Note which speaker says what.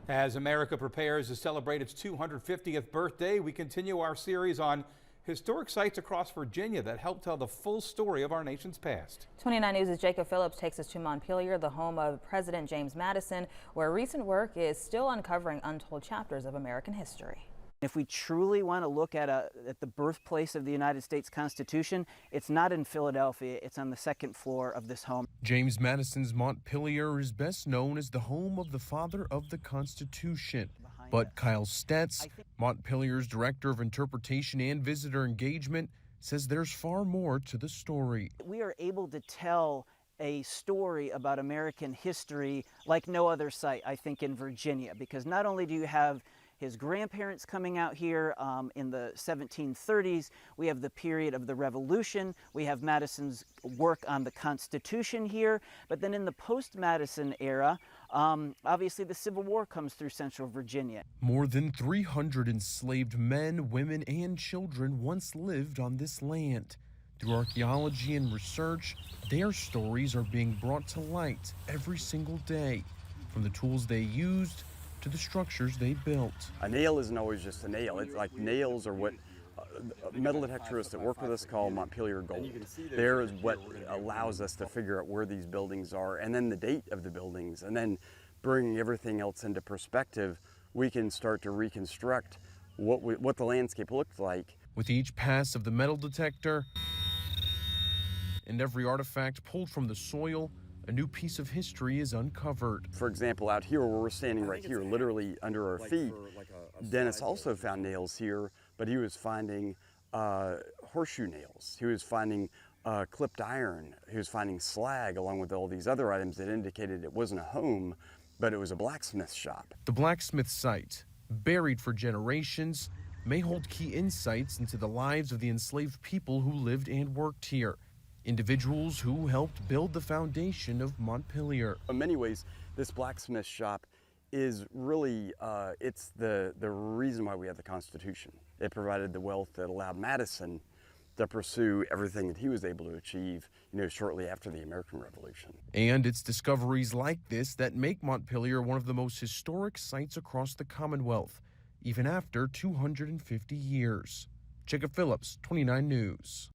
Speaker 1: As America prepares to celebrate its 250th birthday, we continue our series on historic sites across Virginia that help tell the full story of our nation's past.
Speaker 2: 29 News' Jacob Phillips takes us to Montpelier, the home of President James Madison, where recent work is still uncovering untold chapters of American history.
Speaker 3: If we truly want to look at the birthplace of the United States Constitution, it's not in Philadelphia, it's on the second floor of this home.
Speaker 4: James Madison's Montpelier is best known as the home of the father of the Constitution. But Kyle Stetz, Montpelier's Director of Interpretation and Visitor Engagement, says there's far more to the story.
Speaker 3: We are able to tell a story about American history like no other site, I think, in Virginia, because not only do you have his grandparents coming out here in the 1730s. We have the period of the Revolution. We have Madison's work on the Constitution here. But then in the post-Madison era, obviously the Civil War comes through Central Virginia.
Speaker 4: More than 300 enslaved men, women, and children once lived on this land. Through archaeology and research, their stories are being brought to light every single day, from the tools they used to the structures they built.
Speaker 5: A nail isn't always just a nail. It's like nails are what metal detectorists that work with us call Montpelier gold. There is what allows us to figure out where these buildings are, and then the date of the buildings, and then bringing everything else into perspective, we can start to reconstruct what the landscape looked like.
Speaker 4: With each pass of the metal detector and every artifact pulled from the soil, a new piece of history is uncovered.
Speaker 5: For example, out here where we're standing right here, literally under our feet, Dennis also found nails here, but he was finding horseshoe nails. He was finding clipped iron. He was finding slag along with all these other items that indicated it wasn't a home, but it was a blacksmith shop.
Speaker 4: The blacksmith site, buried for generations, may hold key insights into the lives of the enslaved people who lived and worked here. Individuals who helped build the foundation of Montpelier.
Speaker 5: In many ways, this blacksmith shop is really, it's the reason why we have the Constitution. It provided the wealth that allowed Madison to pursue everything that he was able to achieve, shortly after the American Revolution.
Speaker 4: And it's discoveries like this that make Montpelier one of the most historic sites across the Commonwealth, even after 250 years. Jacob Phillips, 29 News.